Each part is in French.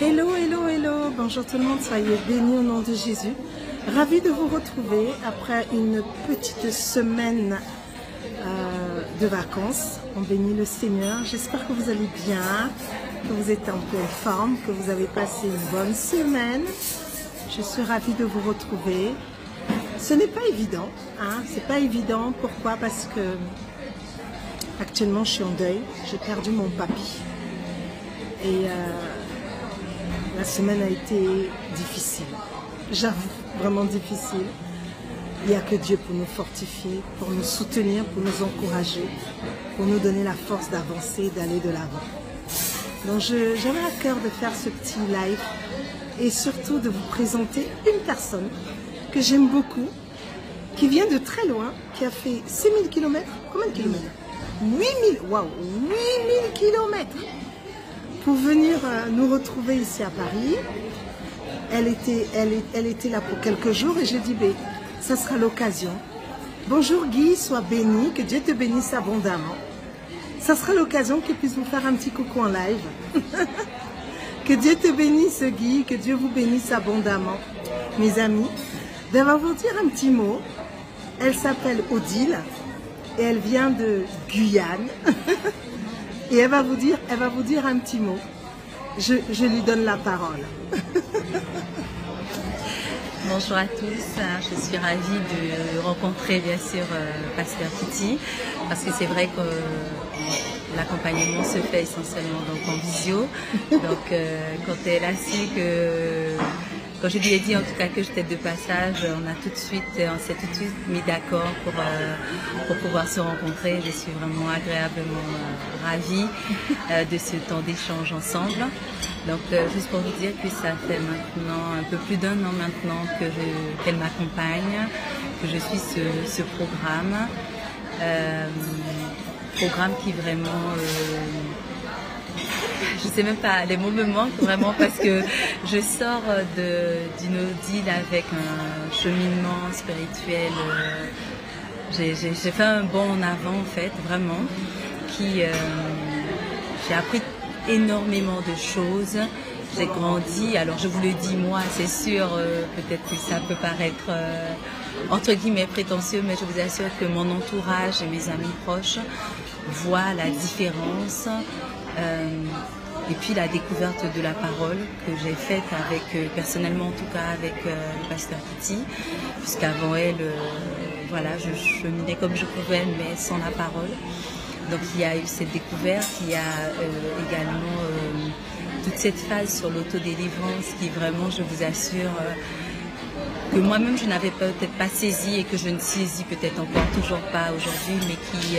Hello, hello, hello, bonjour tout le monde, soyez bénis au nom de Jésus. Ravi de vous retrouver après une petite semaine de vacances. On bénit le Seigneur, j'espère que vous allez bien, que vous êtes en pleine forme, que vous avez passé une bonne semaine. Je suis ravie de vous retrouver. Ce n'est pas évident, hein, c'est pas évident, pourquoi? Parce que actuellement je suis en deuil, j'ai perdu mon papy. Et la semaine a été difficile, j'avoue, vraiment difficile. Il n'y a que Dieu pour nous fortifier, pour nous soutenir, pour nous encourager, pour nous donner la force d'avancer et d'aller de l'avant. Donc j'avais à cœur de faire ce petit live et surtout de vous présenter une personne que j'aime beaucoup, qui vient de très loin, qui a fait 6000 km, combien de kilomètres? 8000, waouh, 8000 km pour venir nous retrouver ici à Paris. Elle était là pour quelques jours et j'ai dit, ça sera l'occasion. Bonjour Guy, sois béni, que Dieu te bénisse abondamment. Ça sera l'occasion qu'il puisse vous faire un petit coucou en live. Que Dieu te bénisse Guy, que Dieu vous bénisse abondamment. Mes amis, elle va vous dire un petit mot. Elle s'appelle Odile et elle vient de Guyane. Et elle va vous dire un petit mot. Je lui donne la parole. Bonjour à tous, je suis ravie de rencontrer bien sûr Pasteur Titi, parce que c'est vrai que l'accompagnement se fait essentiellement donc en visio. Donc quand elle a su que, quand je lui ai dit en tout cas que j'étais de passage, on s'est tout de suite mis d'accord pour pouvoir se rencontrer. Je suis vraiment agréablement ravie de ce temps d'échange ensemble. Donc juste pour vous dire que ça fait maintenant un peu plus d'1 an maintenant qu'elle m'accompagne, que je suis ce programme. Programme qui vraiment... je sais même pas, les mots me manquent vraiment parce que je sors d'une Odile avec un cheminement spirituel. J'ai fait un bond en avant en fait, vraiment, j'ai appris énormément de choses. J'ai grandi, alors je vous le dis moi, c'est sûr, peut-être que ça peut paraître entre guillemets prétentieux, mais je vous assure que mon entourage et mes amis proches voient la différence. Et puis la découverte de la parole que j'ai faite avec, personnellement en tout cas avec le pasteur Titi, puisqu'avant elle, voilà, je cheminais comme je pouvais, mais sans la parole. Donc il y a eu cette découverte, il y a également toute cette phase sur l'autodélivrance qui vraiment, je vous assure, que moi-même je n'avais peut-être pas saisi et que je ne saisis peut-être encore toujours pas aujourd'hui, mais qui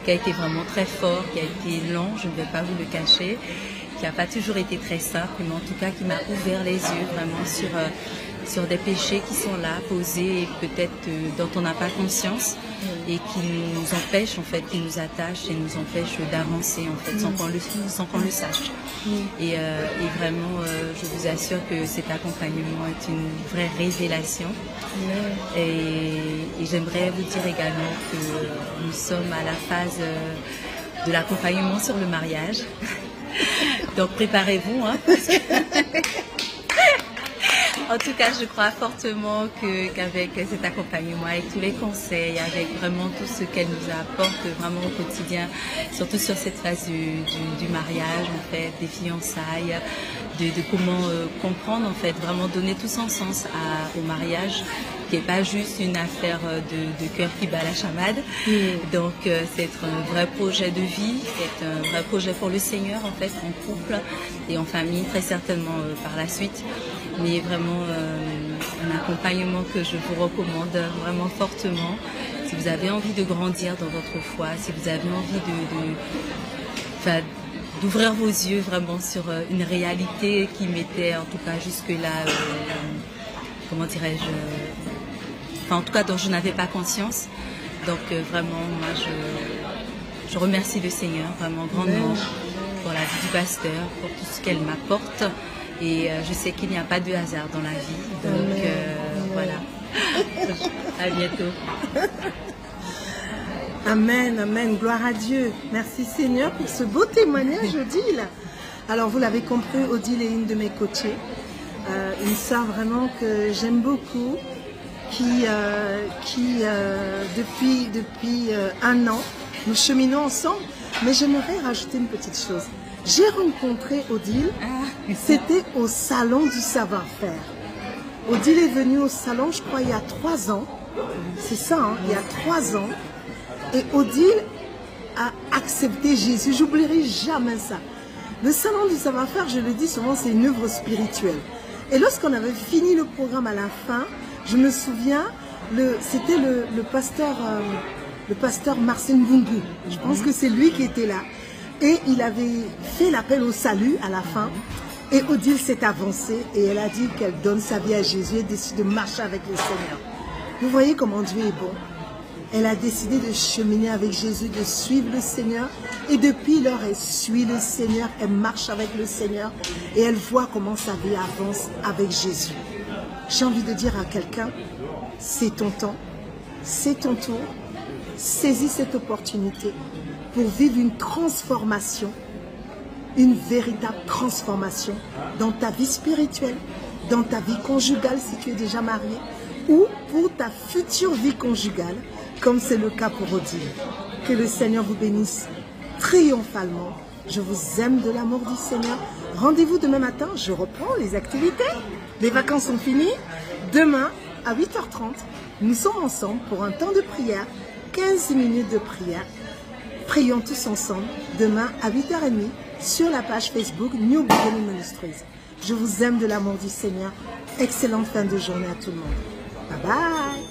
a été vraiment très fort, qui a été lent, je ne vais pas vous le cacher, qui n'a pas toujours été très simple, mais en tout cas qui m'a ouvert les yeux vraiment sur des péchés qui sont là, posés, et peut-être dont on n'a pas conscience, et qui nous empêchent en fait, qui nous attachent et nous empêchent d'avancer en fait, sans qu'on le sache. Et vraiment, je vous assure que cet accompagnement est une vraie révélation. Et j'aimerais vous dire également que nous sommes à la phase de l'accompagnement sur le mariage. Donc préparez-vous, hein, parce que en tout cas, je crois fortement qu'avec cet accompagnement, avec tous les conseils, avec vraiment tout ce qu'elle nous apporte vraiment au quotidien, surtout sur cette phase du mariage, en fait, des fiançailles, de comment comprendre, en fait, vraiment donner tout son sens au mariage, qui n'est pas juste une affaire de cœur qui bat la chamade. Donc, c'est un vrai projet de vie, c'est un vrai projet pour le Seigneur, en fait, en couple et en famille, très certainement par la suite. Mais vraiment un accompagnement que je vous recommande vraiment fortement. Si vous avez envie de grandir dans votre foi, si vous avez envie d'ouvrir vos yeux vraiment sur une réalité qui m'était en tout cas jusque-là, comment dirais-je, enfin en tout cas dont je n'avais pas conscience. Donc vraiment, moi je remercie le Seigneur vraiment grandement pour la vie du pasteur, pour tout ce qu'elle m'apporte. Et je sais qu'il n'y a pas de hasard dans la vie. Donc voilà. À bientôt. Amen, amen. Gloire à Dieu. Merci Seigneur pour ce beau témoignage, Odile. Alors vous l'avez compris, Odile est une de mes coachées, une sœur vraiment que j'aime beaucoup, qui depuis un an, nous cheminons ensemble, mais j'aimerais rajouter une petite chose. J'ai rencontré Odile, c'était au salon du savoir-faire. Odile est venue au salon, je crois, il y a 3 ans. C'est ça, hein, il y a 3 ans. Et Odile a accepté Jésus. J'oublierai jamais ça. Le salon du savoir-faire, je le dis souvent, c'est une œuvre spirituelle. Et lorsqu'on avait fini le programme à la fin, je me souviens, c'était le pasteur Marcin Bungu. Je pense que c'est lui qui était là. Et il avait fait l'appel au salut à la fin. Et Odile s'est avancée et elle a dit qu'elle donne sa vie à Jésus et décide de marcher avec le Seigneur. Vous voyez comment Dieu est bon. Elle a décidé de cheminer avec Jésus, de suivre le Seigneur. Et depuis lors, elle suit le Seigneur, elle marche avec le Seigneur. Et elle voit comment sa vie avance avec Jésus. J'ai envie de dire à quelqu'un, c'est ton temps, c'est ton tour. Saisis cette opportunité pour vivre une transformation, une véritable transformation dans ta vie spirituelle, dans ta vie conjugale si tu es déjà marié, ou pour ta future vie conjugale, comme c'est le cas pour Odile. Que le Seigneur vous bénisse triomphalement. Je vous aime de l'amour du Seigneur. Rendez-vous demain matin, je reprends les activités. Les vacances sont finies. Demain, à 8h30, nous sommes ensemble pour un temps de prière, 15 minutes de prière. Prions tous ensemble demain à 8h30 sur la page Facebook New Beginning Ministries. Je vous aime de l'amour du Seigneur. Excellente fin de journée à tout le monde. Bye bye.